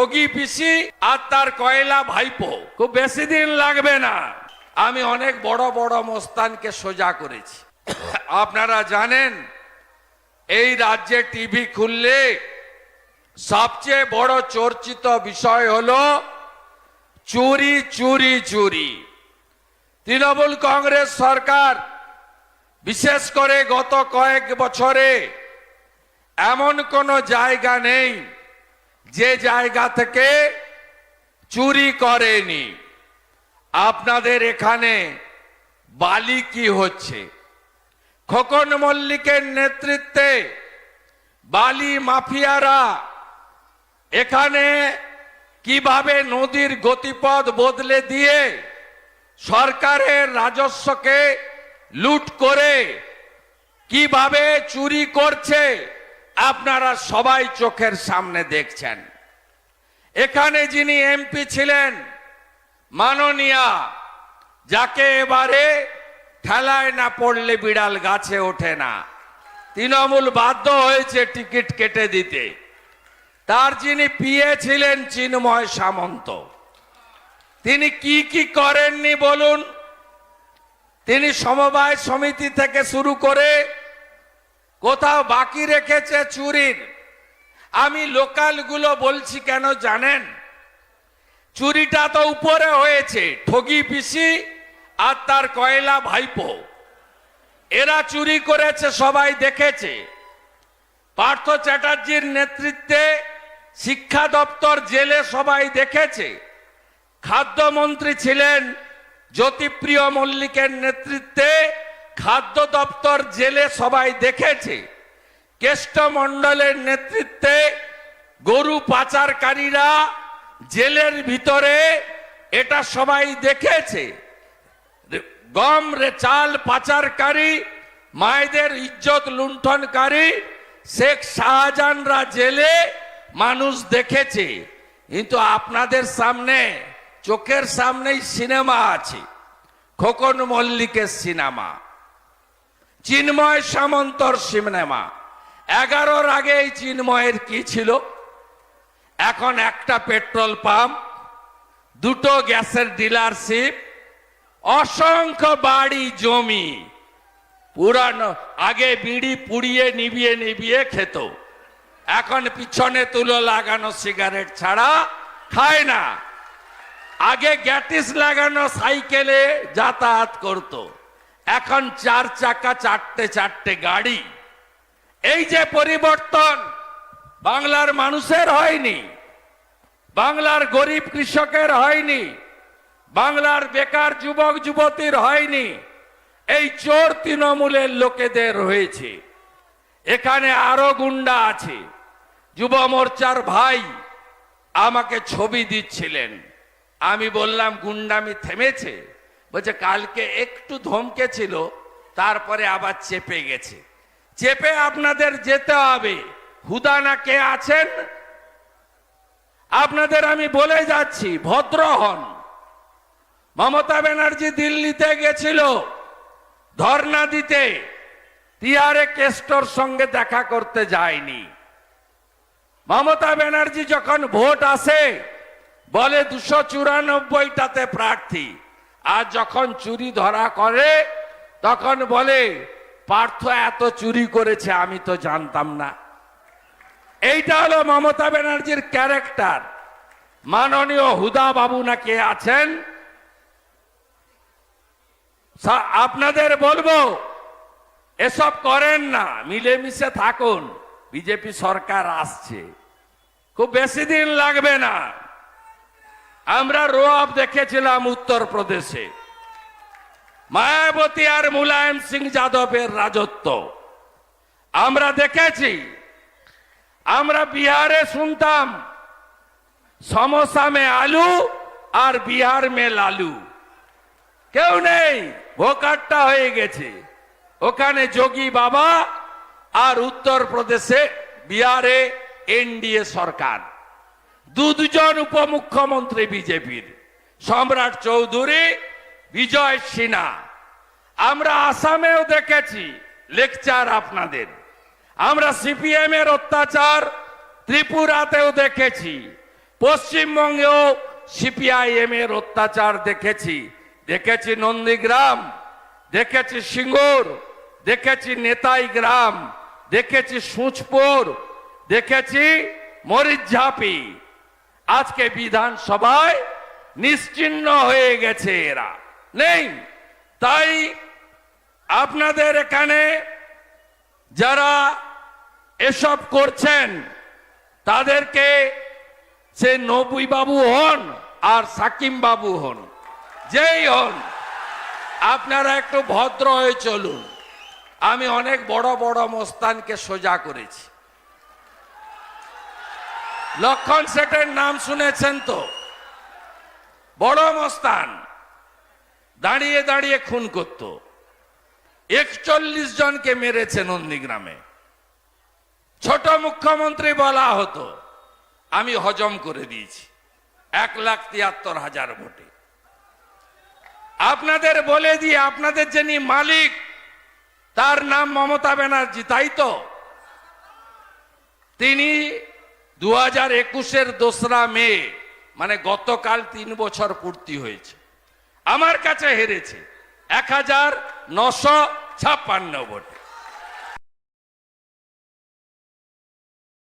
ঠগি পিসি আর তার কয়লা ভাইপো। খুব বেশি দিন লাগবে না, আমি অনেক বড় বড় মস্তানকে সোজা করেছি। আপনারা জানেন এই রাজ্যে টিভি খুললে সবচেয়ে বড় চর্চিত বিষয় হলো চুরি চুরি চুরি। তৃণমূল কংগ্রেস সরকার বিশেষ করে গত কয়েক বছরে এমন কোনো জায়গা নেই যে জায়গা থেকে চুরি করেনি। আপনাদের এখানে বালি কি হচ্ছে? খোকন মল্লিকের নেতৃত্বে বালি মাফিয়ারা এখানে কিভাবে নদীর গতিপথ বদলে দিয়ে সরকারের রাজস্বকে লুট করে কিভাবে চুরি করছে আপনারা সবাই চোখের সামনে দেখছেন। এখানে যিনি এমপি ছিলেন মাননীয়া, যাকে এবারে ঠেলায় না পড়লে বিড়াল গাছে ওঠে না, তৃণমূল বাধ্য হয়েছে টিকিট কেটে দিতে। তার যিনি পিএ ছিলেন চিন্ময় সামন্ত, তিনি কি করেননি বলুন? তিনি সমবায় সমিতি থেকে শুরু করে কোথাও বাকি রেখেছে চুরির। আমি লোকালগুলো বলছি কেন জানেন? চুরিটা তো উপরে হয়েছে, ঠগি পিসি আর তার কয়লা ভাইপো, এরা চুরি করেছে, সবাই দেখেছে। পার্থ চ্যাটার্জির নেতৃত্বে শিক্ষা দপ্তর জেলে সবাই দেখেছে। খাদ্যমন্ত্রী ছিলেন জ্যোতিপ্রিয় মল্লিকের নেতৃত্বে খাদ্য দপ্তর জেলে সবাই দেখেছে। কেষ্টমণ্ডলের নেতৃত্বে গরু পাচারকারীরা জেলের ভিতরে, এটা সবাই দেখেছে। গম চাল পাচারকারী, মায়েদের ইজ্জত লুণ্ঠনকারী শেখ শাহজাহানরা জেলে, মানুষ দেখেছে। কিন্তু আপনাদের সামনে চোখের সামনেই সিনেমা আছে, খোকন মল্লিকের সিনেমা, চিন্ময় সামন্তর সিনেমা। 11-র আগে এই চিন্ময়ের কি ছিল? এখন একটা পেট্রোল পাম্প, দুটো গ্যাসের ডিলারশিপ, অসংখ্য বাড়ি জমি। পুরানো আগে বিড়ি পুড়িয়ে নিভিয়ে নিভিয়ে খেত, এখন পিছনে তুলো লাগানো সিগারেট ছাড়া খায় না। আগে গ্যাটিস লাগানো সাইকেলে যাতায়াত করত, এখন 4 চাকা 4টে গাড়ি। এই যে পরিবর্তন বাংলার মানুষের হয়নি, বাংলার গরিব কৃষকের হয়নি, বাংলার বেকার যুবক যুবতীর হয়নি, এই চোর তৃণমূলের লোকেদের হয়েছে। এখানে আরো গুন্ডা আছে। যুব মোর্চার ভাই আমাকে ছবি দিচ্ছিলেন, আমি বললাম গুন্ডামি থেমেছে? বলছে কালকে একটু ধমকেছিল, তারপরে আবার চেপে গেছে। চেপে আপনাদের যেতে হবে। হুদানা কে আছেন? আপনাদের আমি বলে যাচ্ছি, ভদ্র হন। মমতা ব্যানার্জি দিল্লিতে গেছিল ধর্ণা দিতে, টিআরএ কেস্টর সঙ্গে দেখা করতে যায়নি। মমতা ব্যানার্জি যখন ভোট আসে বলে 294টাতে প্রার্থী, আর যখন চুরি ধরা করে তখন বলে পার্থ এত চুরি করেছে আমি তো জানতাম না। এইটা হলো মমতা ব্যানার্জির ক্যারেক্টার। মাননীয় হুদা বাবু না কে আছেন, আপনাদের বলবো এসব করেন না, মিলেমিশে থাকুন। বিজেপি সরকার আসছে, খুব বেশি দিন লাগবে না। আমরা রোয়াব দেখেছিলাম উত্তরপ্রদেশে, মায়াবতী আর মুলায়ম সিং যাদবের রাজত্ব আমরা দেখেছি। আমরা বিহারে শুনতাম সমোসা মে আলু আর বিহার মে লালু, কেউ নেই, ভোকাট্টা হয়ে গেছে। ওখানে যোগী বাবা আর উত্তরপ্রদেশে বিহারে এনডিএ সরকার, দুজন উপমুখ্যমন্ত্রী বিজেপির, সম্রাট চৌধুরী, বিজয় সিনহা। আমরা আসামেও দেখেছি লেকচার আপনাদের। আমরা সিপিএম এর অত্যাচার ত্রিপুরাতেও দেখেছি। পশ্চিমবঙ্গেও সিপিআইএম এর অত্যাচার দেখেছি, দেখেছি নন্দীগ্রাম, দেখেছি সিঙ্গুর, দেখেছি নেতাই গ্রাম, দেখেছি সুচপুর, দেখেছি মরিচঝাপি। আজকে বিধানসভায় নিশ্চিহ্ন হয়ে গেছে, এরা নেই। তাই আপনাদের এখানে যারা এসব করছেন তাদেরকে সে নবী বাবু হন আর সাকিম বাবু হন, যেই হন, আপনারা একটু ভদ্র হয়ে চলুন। আমি অনেক বড় বড় মস্তানকে সোজা করেছি। লক্ষণ শেঠের নাম শুনেছেন তো? বড় মস্তান, দাঁড়িয়ে দাঁড়িয়ে খুন করত, 41 জনকে মেরেছে নন্দীগ্রামে। ছোট মুখ্যমন্ত্রী বলা হতো, আমি হজম করে দিয়েছি 1,73,000 ভোটে। আপনাদের বলে দিয়ে, আপনাদের যিনি মালিক তার নাম মমতা ব্যানার্জি, তাই তো? তিনি 2021-এর 2রা মে, মানে গতকাল 3 বছর পূর্তি হয়েছে, আমার কাছে হেরেছে 1,956 ভোটে।